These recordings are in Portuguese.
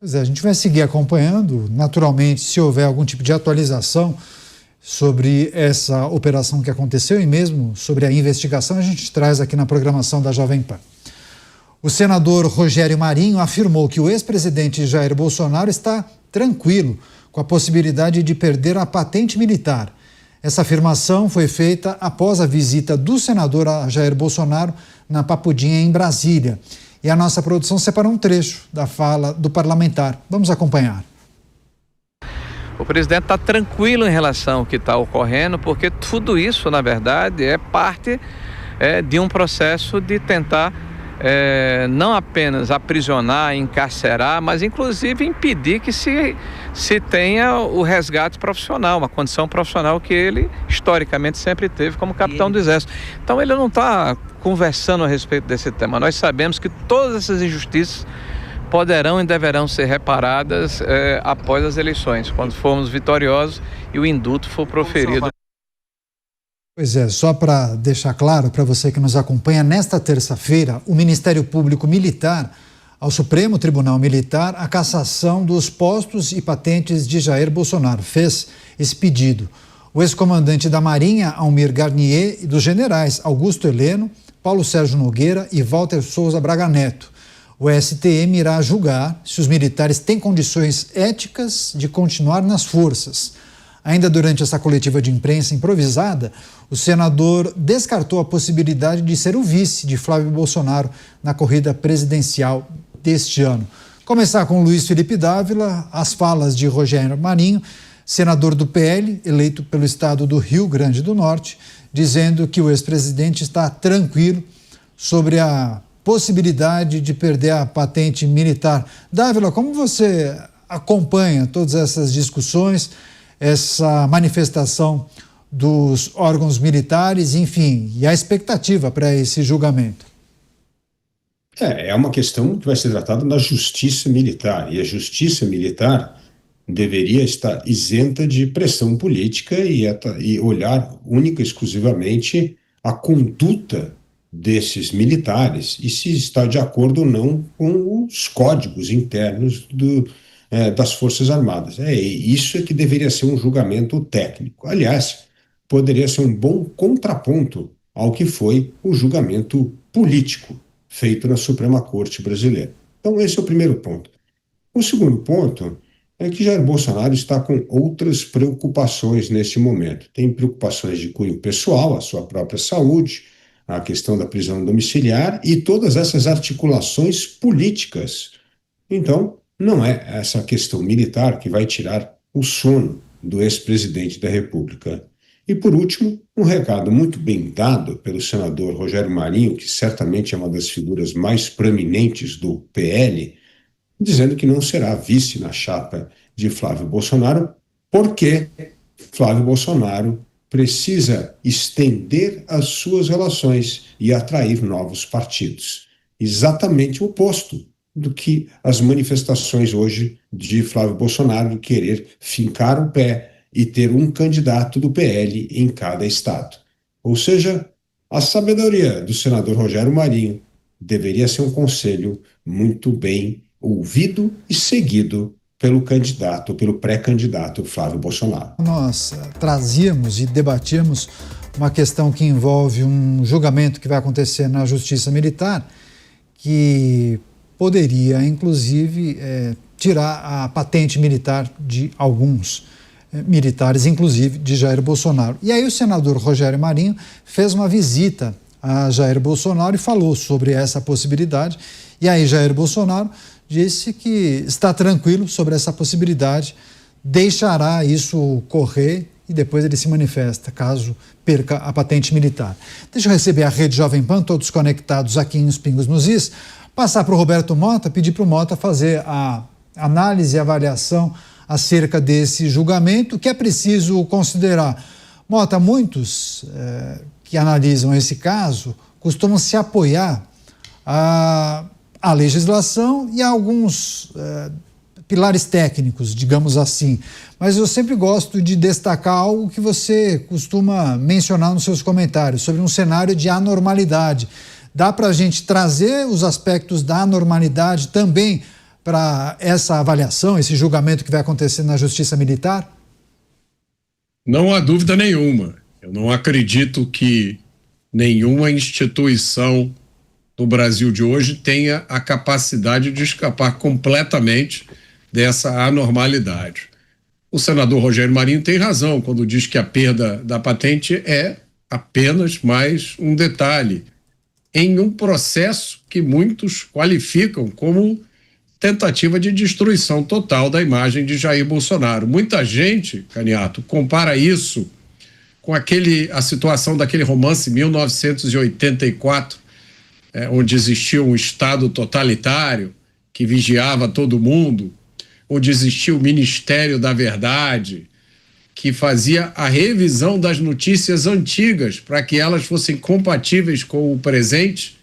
Pois é, a gente vai seguir acompanhando, naturalmente, se houver algum tipo de atualização sobre essa operação que aconteceu e mesmo sobre a investigação, a gente traz aqui na programação da Jovem Pan. O senador Rogério Marinho afirmou que o ex-presidente Jair Bolsonaro está tranquilo com a possibilidade de perder a patente militar. Essa afirmação foi feita após a visita do senador a Jair Bolsonaro na Papudinha, em Brasília. E a nossa produção separou um trecho da fala do parlamentar. Vamos acompanhar. O presidente está tranquilo em relação ao que está ocorrendo, porque tudo isso, na verdade, é parte de um processo de tentar não apenas aprisionar, encarcerar, mas inclusive impedir que se tenha o resgate profissional, uma condição profissional que ele historicamente sempre teve como capitão do Exército. Então ele não está conversando a respeito desse tema. Nós sabemos que todas essas injustiças poderão e deverão ser reparadas após as eleições, quando formos vitoriosos e o indulto for proferido. Pois é, só para deixar claro para você que nos acompanha, nesta terça-feira, o Ministério Público Militar, ao Supremo Tribunal Militar, a cassação dos postos e patentes de Jair Bolsonaro. Fez esse pedido. O ex-comandante da Marinha, Almir Garnier, e dos generais Augusto Heleno, Paulo Sérgio Nogueira e Walter Souza Braga Neto. O STM irá julgar se os militares têm condições éticas de continuar nas forças. Ainda durante essa coletiva de imprensa improvisada, o senador descartou a possibilidade de ser o vice de Flávio Bolsonaro na corrida presidencial deste ano. Começar com Luiz Felipe Dávila, as falas de Rogério Marinho, senador do PL, eleito pelo estado do Rio Grande do Norte, dizendo que o ex-presidente está tranquilo sobre a possibilidade de perder a patente militar. Dávila, como você acompanha todas essas discussões, essa manifestação dos órgãos militares, enfim, e a expectativa para esse julgamento? É uma questão que vai ser tratada na justiça militar, e a justiça militar deveria estar isenta de pressão política e olhar única e exclusivamente a conduta desses militares e se está de acordo ou não com os códigos internos das Forças Armadas. Isso é que deveria ser um julgamento técnico. Aliás, poderia ser um bom contraponto ao que foi o julgamento político feito na Suprema Corte brasileira. Então, esse é o primeiro ponto. O segundo ponto é que Jair Bolsonaro está com outras preocupações nesse momento. Tem preocupações de cunho pessoal, a sua própria saúde, a questão da prisão domiciliar e todas essas articulações políticas. Então, não é essa questão militar que vai tirar o sono do ex-presidente da República. E, por último, um recado muito bem dado pelo senador Rogério Marinho, que certamente é uma das figuras mais proeminentes do PL, dizendo que não será vice na chapa de Flávio Bolsonaro, porque Flávio Bolsonaro precisa estender as suas relações e atrair novos partidos. Exatamente o oposto do que as manifestações hoje de Flávio Bolsonaro de querer fincar o pé e ter um candidato do PL em cada estado. Ou seja, a sabedoria do senador Rogério Marinho deveria ser um conselho muito bem ouvido e seguido pelo pré-candidato Flávio Bolsonaro. Nós trazíamos e debatíamos uma questão que envolve um julgamento que vai acontecer na Justiça Militar, que poderia, inclusive, tirar a patente militar de alguns militares, inclusive de Jair Bolsonaro. E aí o senador Rogério Marinho fez uma visita a Jair Bolsonaro e falou sobre essa possibilidade. E aí Jair Bolsonaro disse que está tranquilo sobre essa possibilidade, deixará isso correr e depois ele se manifesta, caso perca a patente militar. Deixa eu receber a Rede Jovem Pan, todos conectados aqui em Os Pingos nos Is, passar para o Roberto Mota, pedir para o Mota fazer a análise e avaliação acerca desse julgamento, que é preciso considerar. Mota, muitos que analisam esse caso costumam se apoiar a legislação e a alguns pilares técnicos, digamos assim. Mas eu sempre gosto de destacar algo que você costuma mencionar nos seus comentários, sobre um cenário de anormalidade. Dá para a gente trazer os aspectos da anormalidade também para essa avaliação, esse julgamento que vai acontecer na Justiça Militar? Não há dúvida nenhuma. Eu não acredito que nenhuma instituição no Brasil de hoje tenha a capacidade de escapar completamente dessa anormalidade. O senador Rogério Marinho tem razão quando diz que a perda da patente é apenas mais um detalhe em um processo que muitos qualificam como tentativa de destruição total da imagem de Jair Bolsonaro. Muita gente, Caniato, compara isso com a situação daquele romance 1984, onde existia um Estado totalitário que vigiava todo mundo, onde existia o Ministério da Verdade, que fazia a revisão das notícias antigas para que elas fossem compatíveis com o presente.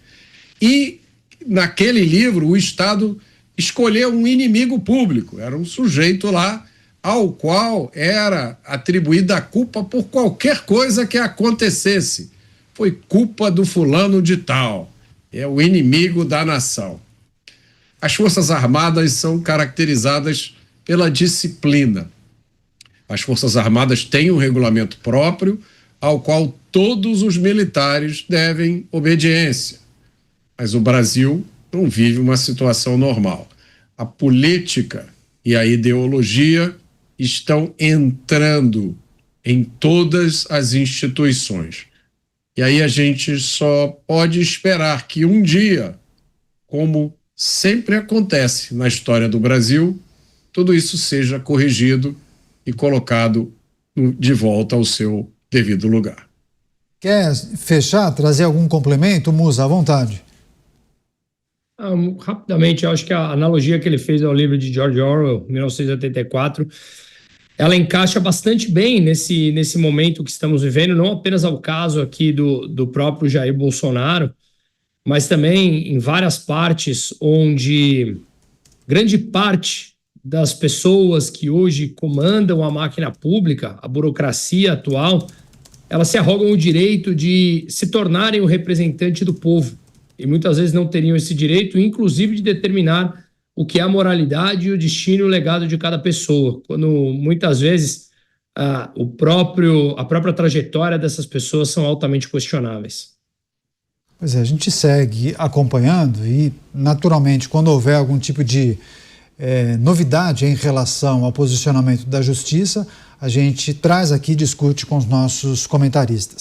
E, naquele livro, o Estado escolheu um inimigo público. Era um sujeito lá ao qual era atribuída a culpa por qualquer coisa que acontecesse. Foi culpa do fulano de tal. É o inimigo da nação. As Forças Armadas são caracterizadas pela disciplina. As Forças Armadas têm um regulamento próprio ao qual todos os militares devem obediência. Mas o Brasil não vive uma situação normal. A política e a ideologia estão entrando em todas as instituições. E aí a gente só pode esperar que um dia, como sempre acontece na história do Brasil, tudo isso seja corrigido e colocado de volta ao seu devido lugar. Quer fechar, trazer algum complemento, Mussa, à vontade? Rapidamente, eu acho que a analogia que ele fez ao livro de George Orwell, 1984, ela encaixa bastante bem nesse momento que estamos vivendo, não apenas ao caso aqui do próprio Jair Bolsonaro, mas também em várias partes onde grande parte das pessoas que hoje comandam a máquina pública, a burocracia atual, elas se arrogam o direito de se tornarem o representante do povo. E muitas vezes não teriam esse direito, inclusive de determinar o que é a moralidade e o destino e o legado de cada pessoa, quando muitas vezes a própria trajetória dessas pessoas são altamente questionáveis. Pois é, a gente segue acompanhando e, naturalmente, quando houver algum tipo de novidade em relação ao posicionamento da Justiça, a gente traz aqui e discute com os nossos comentaristas.